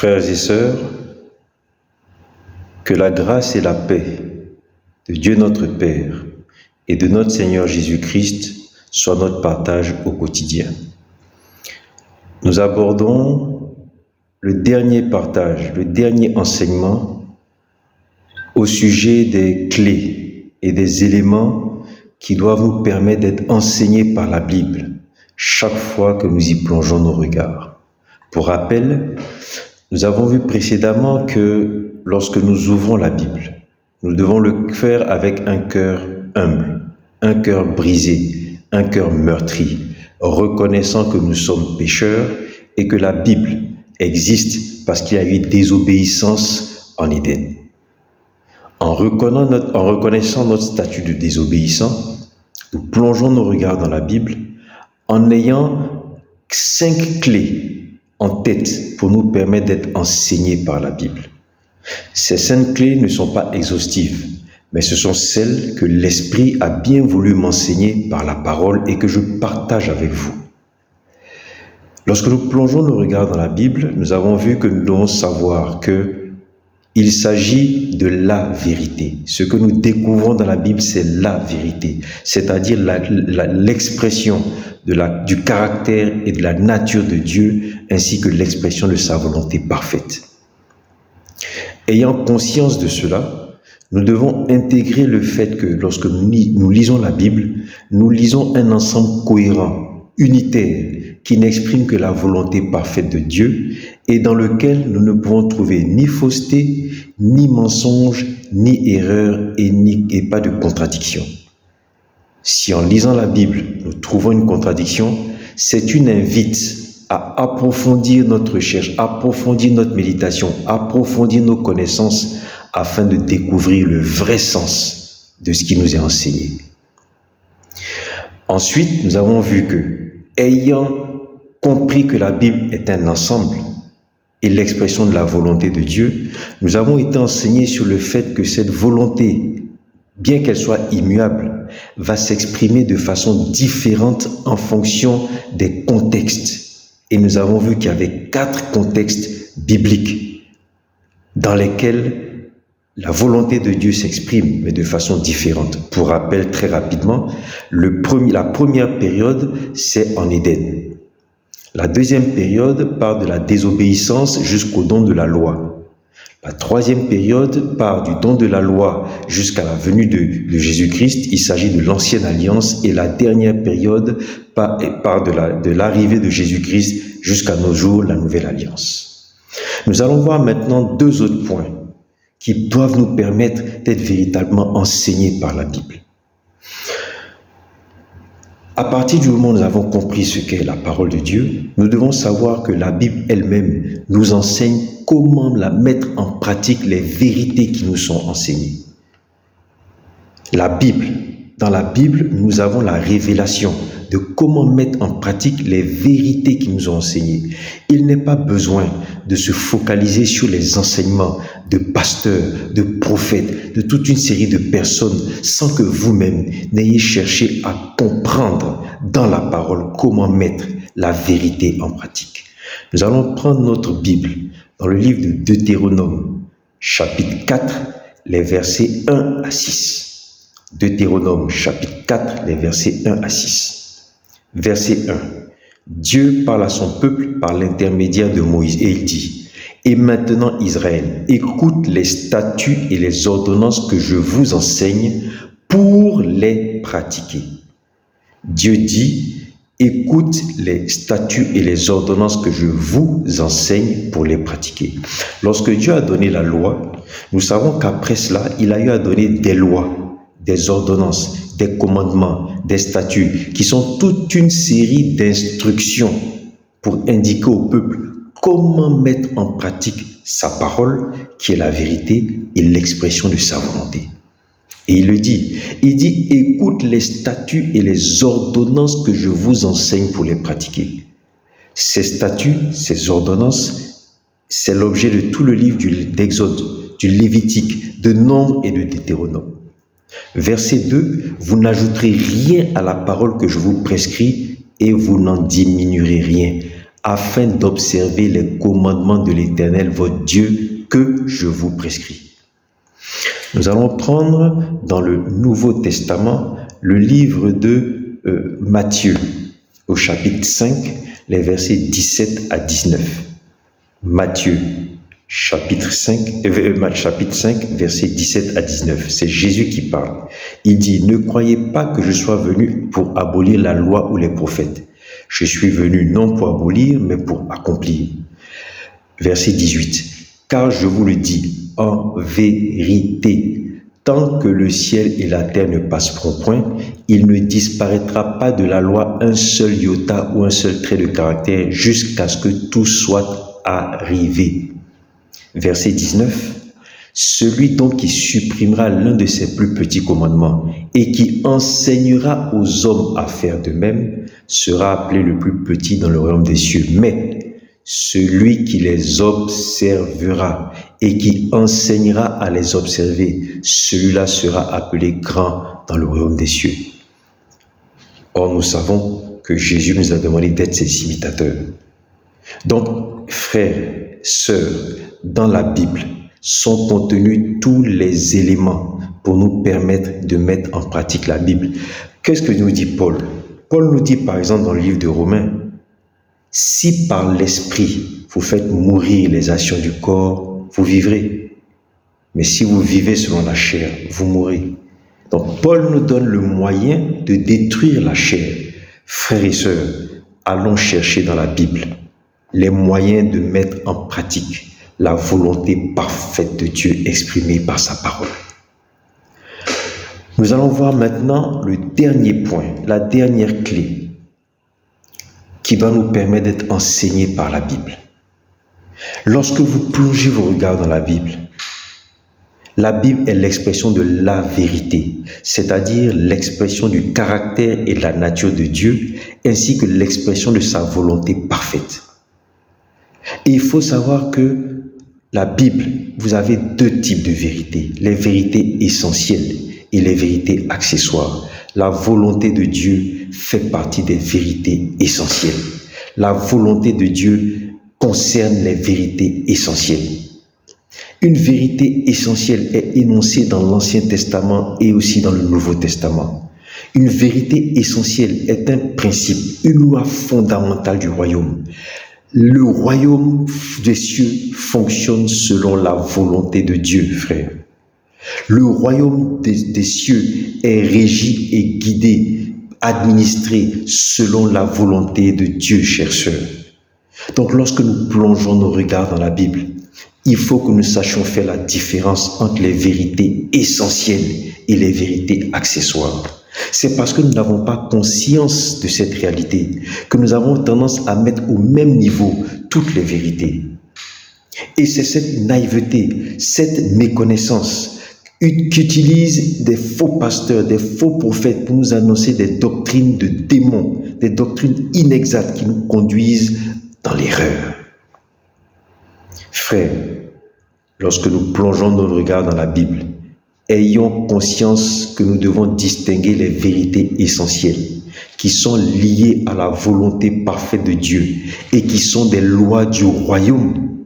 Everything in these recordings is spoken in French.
Frères et sœurs, que la grâce et la paix de Dieu notre Père et de notre Seigneur Jésus-Christ soient notre partage au quotidien. Nous abordons le dernier partage, le dernier enseignement au sujet des clés et des éléments qui doivent nous permettre d'être enseignés par la Bible chaque fois que nous y plongeons nos regards. Pour rappel, nous avons vu précédemment que lorsque nous ouvrons la Bible, nous devons le faire avec un cœur humble, un cœur brisé, un cœur meurtri, reconnaissant que nous sommes pécheurs et que la Bible existe parce qu'il y a eu désobéissance en Éden. En reconnaissant notre statut de désobéissant, nous plongeons nos regards dans la Bible en ayant 5 clés en tête pour nous permettre d'être enseignés par la Bible. Ces 5 clés ne sont pas exhaustives, mais ce sont celles que l'Esprit a bien voulu m'enseigner par la parole et que je partage avec vous. Lorsque nous plongeons nos regards dans la Bible, nous avons vu que nous devons savoir qu'il s'agit de la vérité. Ce que nous découvrons dans la Bible, c'est la vérité, c'est-à-dire l'expression du caractère et de la nature de Dieu, ainsi que l'expression de sa volonté parfaite. Ayant conscience de cela, nous devons intégrer le fait que lorsque nous lisons la Bible, nous lisons un ensemble cohérent, unitaire, qui n'exprime que la volonté parfaite de Dieu et dans lequel nous ne pouvons trouver ni fausseté, ni mensonge, ni erreur et pas de contradiction. Si en lisant la Bible, nous trouvons une contradiction, c'est une invite à approfondir notre recherche, approfondir notre méditation, approfondir nos connaissances afin de découvrir le vrai sens de ce qui nous est enseigné. Ensuite, nous avons vu que, ayant compris que la Bible est un ensemble et l'expression de la volonté de Dieu, nous avons été enseignés sur le fait que cette volonté, bien qu'elle soit immuable, va s'exprimer de façon différente en fonction des contextes. Et nous avons vu qu'il y avait 4 contextes bibliques dans lesquels la volonté de Dieu s'exprime, mais de façon différente. Pour rappel, très rapidement, la première période, c'est en Éden. La deuxième période part de la désobéissance jusqu'au don de la loi. La troisième période part du don de la loi jusqu'à la venue de Jésus-Christ. Il s'agit de l'ancienne alliance. Et la dernière période part de l'arrivée de Jésus-Christ jusqu'à nos jours, la nouvelle alliance. Nous allons voir maintenant 2 autres points qui doivent nous permettre d'être véritablement enseignés par la Bible. À partir du moment où nous avons compris ce qu'est la parole de Dieu, nous devons savoir que la Bible elle-même nous enseigne comment mettre en pratique les vérités qui nous sont enseignées. Dans la Bible, nous avons la révélation de comment mettre en pratique les vérités qui nous ont enseignées. Il n'est pas besoin de se focaliser sur les enseignements de pasteurs, de prophètes, de toute une série de personnes sans que vous-même n'ayez cherché à comprendre dans la parole comment mettre la vérité en pratique. Nous allons prendre notre Bible dans le livre de Deutéronome, chapitre 4, les versets 1 à 6. Deutéronome, chapitre 4, les versets 1 à 6. Verset 1. Dieu parle à son peuple par l'intermédiaire de Moïse et il dit: « Et maintenant Israël, écoute les statuts et les ordonnances que je vous enseigne pour les pratiquer. » Dieu dit: « Écoute les statuts et les ordonnances que je vous enseigne pour les pratiquer. » Lorsque Dieu a donné la loi, nous savons qu'après cela, il a eu à donner des lois, des ordonnances, des commandements, des statuts, qui sont toute une série d'instructions pour indiquer au peuple comment mettre en pratique sa parole, qui est la vérité et l'expression de sa volonté. Et il le dit, écoute les statuts et les ordonnances que je vous enseigne pour les pratiquer. Ces statuts, ces ordonnances, c'est l'objet de tout le livre d'Exode, du Lévitique, de Nombre et de Deutéronome. Verset 2, vous n'ajouterez rien à la parole que je vous prescris et vous n'en diminuerez rien afin d'observer les commandements de l'Éternel, votre Dieu, que je vous prescris. Nous allons prendre dans le Nouveau Testament le livre de Matthieu, au chapitre 5, les versets 17 à 19. Matthieu, chapitre 5, versets 17 à 19. C'est Jésus qui parle. Il dit, « Ne croyez pas que je sois venu pour abolir la loi ou les prophètes. Je suis venu non pour abolir, mais pour accomplir. » Verset 18. « Car je vous le dis, en vérité, tant que le ciel et la terre ne passeront point, il ne disparaîtra pas de la loi un seul iota ou un seul trait de caractère jusqu'à ce que tout soit arrivé. » Verset 19. « Celui donc qui supprimera l'un de ses plus petits commandements et qui enseignera aux hommes à faire de même sera appelé le plus petit dans le royaume des cieux. Mais celui qui les observera et qui enseignera à les observer, celui-là sera appelé grand dans le royaume des cieux. » Or, nous savons que Jésus nous a demandé d'être ses imitateurs. Donc, frères, sœurs, dans la Bible sont contenus tous les éléments pour nous permettre de mettre en pratique la Bible. Qu'est-ce que nous dit Paul? Paul nous dit par exemple dans le livre de Romains, « Si par l'esprit vous faites mourir les actions du corps, vous vivrez. Mais si vous vivez selon la chair, vous mourrez. » Donc Paul nous donne le moyen de détruire la chair. Frères et sœurs, allons chercher dans la Bible les moyens de mettre en pratique la volonté parfaite de Dieu exprimée par sa parole. Nous allons voir maintenant le dernier point, la dernière clé qui va nous permettre d'être enseignés par la Bible. Lorsque vous plongez vos regards dans la Bible est l'expression de la vérité, c'est-à-dire l'expression du caractère et de la nature de Dieu, ainsi que l'expression de sa volonté parfaite. Et il faut savoir que la Bible, vous avez deux types de vérités, les vérités essentielles et les vérités accessoires. La volonté de Dieu fait partie des vérités essentielles. La volonté de Dieu concerne les vérités essentielles. Une vérité essentielle est énoncée dans l'Ancien Testament et aussi dans le Nouveau Testament. Une vérité essentielle est un principe, une loi fondamentale du royaume. Le royaume des cieux fonctionne selon la volonté de Dieu, frère. Le royaume des cieux est régi et guidé, administré selon la volonté de Dieu, chers sœurs. Donc lorsque nous plongeons nos regards dans la Bible, il faut que nous sachions faire la différence entre les vérités essentielles et les vérités accessoires. C'est parce que nous n'avons pas conscience de cette réalité que nous avons tendance à mettre au même niveau toutes les vérités. Et c'est cette naïveté, cette méconnaissance qu'utilisent des faux pasteurs, des faux prophètes pour nous annoncer des doctrines de démons, des doctrines inexactes qui nous conduisent dans l'erreur. Frères, lorsque nous plongeons nos regards dans la Bible, ayons conscience que nous devons distinguer les vérités essentielles qui sont liées à la volonté parfaite de Dieu et qui sont des lois du royaume.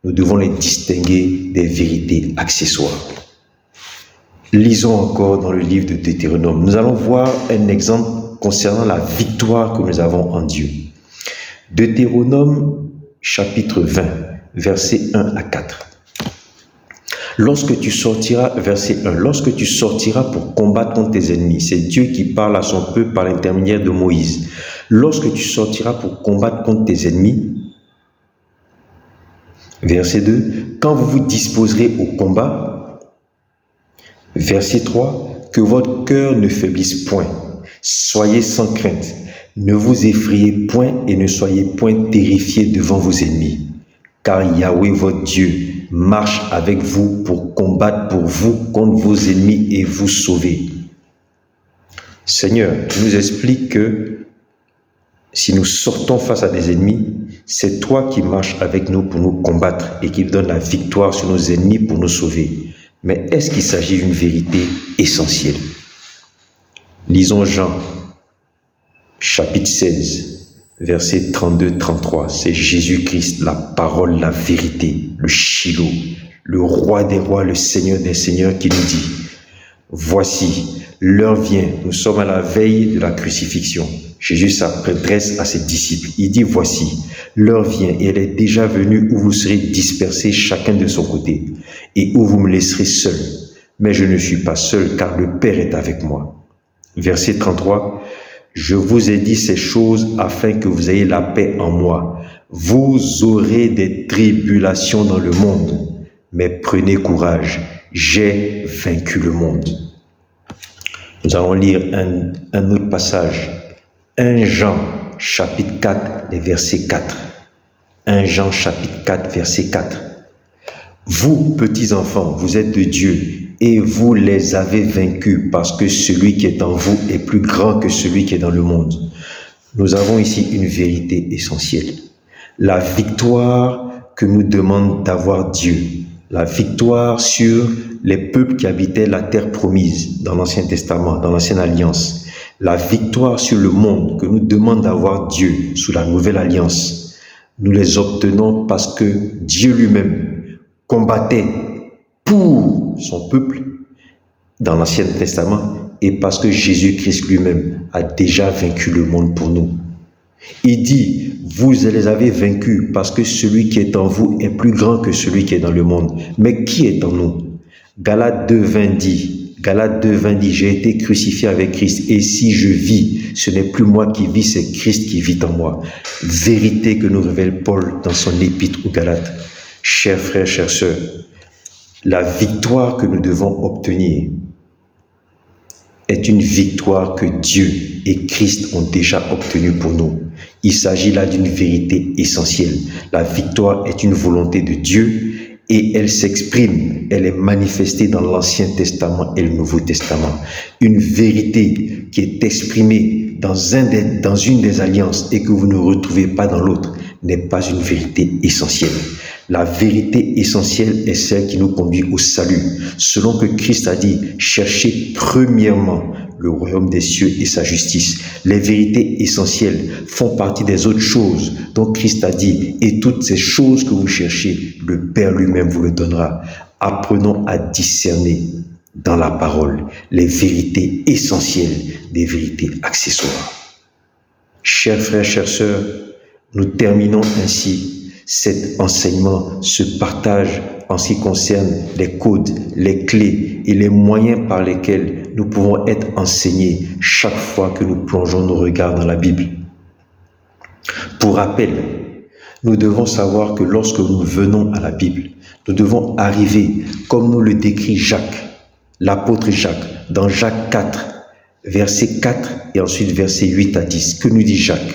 Nous devons les distinguer des vérités accessoires. Lisons encore dans le livre de Deutéronome. Nous allons voir un exemple concernant la victoire que nous avons en Dieu. Deutéronome chapitre 20, versets 1 à 4. Verset 1, lorsque tu sortiras pour combattre contre tes ennemis, c'est Dieu qui parle à son peuple par l'intermédiaire de Moïse. Lorsque tu sortiras pour combattre contre tes ennemis, verset 2, quand vous vous disposerez au combat, verset 3, que votre cœur ne faiblisse point, soyez sans crainte, ne vous effrayez point et ne soyez point terrifiés devant vos ennemis, car Yahweh votre Dieu marche avec vous pour combattre pour vous contre vos ennemis et vous sauver. Seigneur, tu nous expliques que si nous sortons face à des ennemis, c'est toi qui marches avec nous pour nous combattre et qui donne la victoire sur nos ennemis pour nous sauver. Mais est-ce qu'il s'agit d'une vérité essentielle? Lisons Jean, chapitre 16, Versets 32-33, c'est Jésus-Christ, la parole, la vérité, le Shiloh, le roi des rois, le Seigneur des seigneurs qui nous dit, voici, l'heure vient, nous sommes à la veille de la crucifixion. Jésus s'adresse à ses disciples. Il dit, voici, l'heure vient et elle est déjà venue où vous serez dispersés chacun de son côté et où vous me laisserez seul. Mais je ne suis pas seul car le Père est avec moi. Verset 33, je vous ai dit ces choses afin que vous ayez la paix en moi. Vous aurez des tribulations dans le monde, mais prenez courage, j'ai vaincu le monde. Nous allons lire un autre passage. 1 Jean, chapitre 4, les versets 4. 1 Jean, chapitre 4, verset 4. Vous, petits enfants, vous êtes de Dieu et vous les avez vaincus parce que celui qui est en vous est plus grand que celui qui est dans le monde. Nous avons ici une vérité essentielle. La victoire que nous demande d'avoir Dieu. La victoire sur les peuples qui habitaient la terre promise dans l'Ancien Testament, dans l'Ancienne Alliance. La victoire sur le monde que nous demande d'avoir Dieu sous la Nouvelle Alliance. Nous les obtenons parce que Dieu lui-même combattait pour son peuple dans l'Ancien Testament et parce que Jésus-Christ lui-même a déjà vaincu le monde pour nous. Il dit, vous les avez vaincus parce que celui qui est en vous est plus grand que celui qui est dans le monde. Mais qui est en nous? Galates 2:20 dit, j'ai été crucifié avec Christ et si je vis, ce n'est plus moi qui vis, c'est Christ qui vit en moi. Vérité que nous révèle Paul dans son épître aux Galates. Chers frères, chères sœurs, la victoire que nous devons obtenir est une victoire que Dieu et Christ ont déjà obtenue pour nous. Il s'agit là d'une vérité essentielle. La victoire est une volonté de Dieu et elle s'exprime, elle est manifestée dans l'Ancien Testament et le Nouveau Testament. Une vérité qui est exprimée dans une des alliances et que vous ne retrouvez pas dans l'autre n'est pas une vérité essentielle. La vérité essentielle est celle qui nous conduit au salut. Selon que Christ a dit, cherchez premièrement le royaume des cieux et sa justice. Les vérités essentielles font partie des autres choses dont Christ a dit, et toutes ces choses que vous cherchez, le Père lui-même vous le donnera. Apprenons à discerner dans la parole les vérités essentielles des vérités accessoires. Chers frères, chères sœurs, nous terminons ainsi cet enseignement, ce partage en ce qui concerne les codes, les clés et les moyens par lesquels nous pouvons être enseignés chaque fois que nous plongeons nos regards dans la Bible. Pour rappel, nous devons savoir que lorsque nous venons à la Bible, nous devons arriver, comme nous le décrit Jacques, l'apôtre Jacques, dans Jacques 4, verset 4 et ensuite verset 8 à 10. Que nous dit Jacques?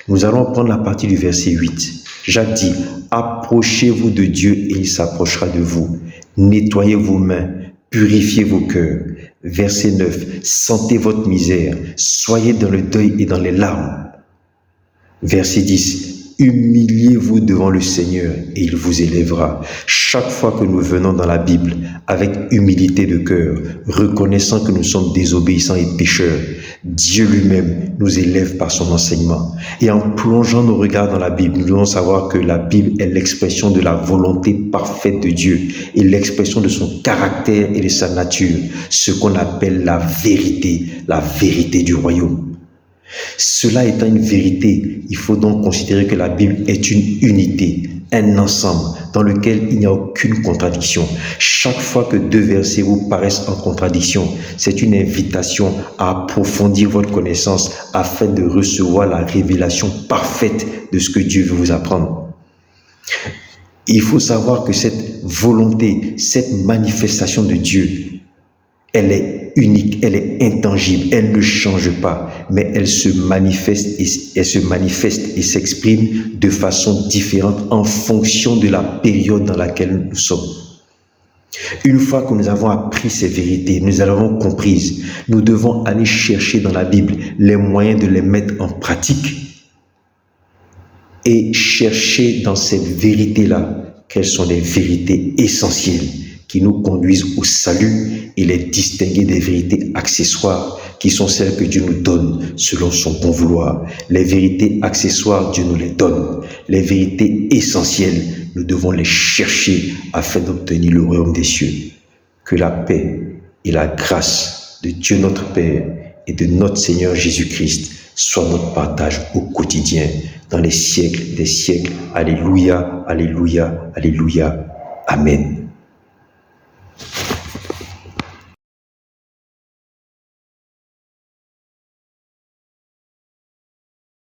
Nous allons prendre la partie du verset 8. Jacques dit, approchez-vous de Dieu et il s'approchera de vous. Nettoyez vos mains, purifiez vos cœurs. Verset 9, sentez votre misère, soyez dans le deuil et dans les larmes. Verset 10, humiliez-vous devant le Seigneur et il vous élèvera. Chaque fois que nous venons dans la Bible, avec humilité de cœur, reconnaissant que nous sommes désobéissants et pécheurs, Dieu lui-même nous élève par son enseignement. Et en plongeant nos regards dans la Bible, nous devons savoir que la Bible est l'expression de la volonté parfaite de Dieu et l'expression de son caractère et de sa nature, ce qu'on appelle la vérité du royaume. Cela étant une vérité, il faut donc considérer que la Bible est une unité, un ensemble dans lequel il n'y a aucune contradiction. Chaque fois que deux versets vous paraissent en contradiction, c'est une invitation à approfondir votre connaissance afin de recevoir la révélation parfaite de ce que Dieu veut vous apprendre. Il faut savoir que cette volonté, cette manifestation de Dieu, elle est unique, elle est intangible, elle ne change pas, mais elle se manifeste et s'exprime de façon différente en fonction de la période dans laquelle nous sommes. Une fois que nous avons appris ces vérités, nous les avons comprises, nous devons aller chercher dans la Bible les moyens de les mettre en pratique et chercher dans ces vérités-là quelles sont les vérités essentielles qui nous conduisent au salut et les distinguer des vérités accessoires qui sont celles que Dieu nous donne selon son bon vouloir. Les vérités accessoires, Dieu nous les donne. Les vérités essentielles, nous devons les chercher afin d'obtenir le royaume des cieux. Que la paix et la grâce de Dieu notre Père et de notre Seigneur Jésus-Christ soient notre partage au quotidien, dans les siècles des siècles. Alléluia, alléluia, alléluia. Amen.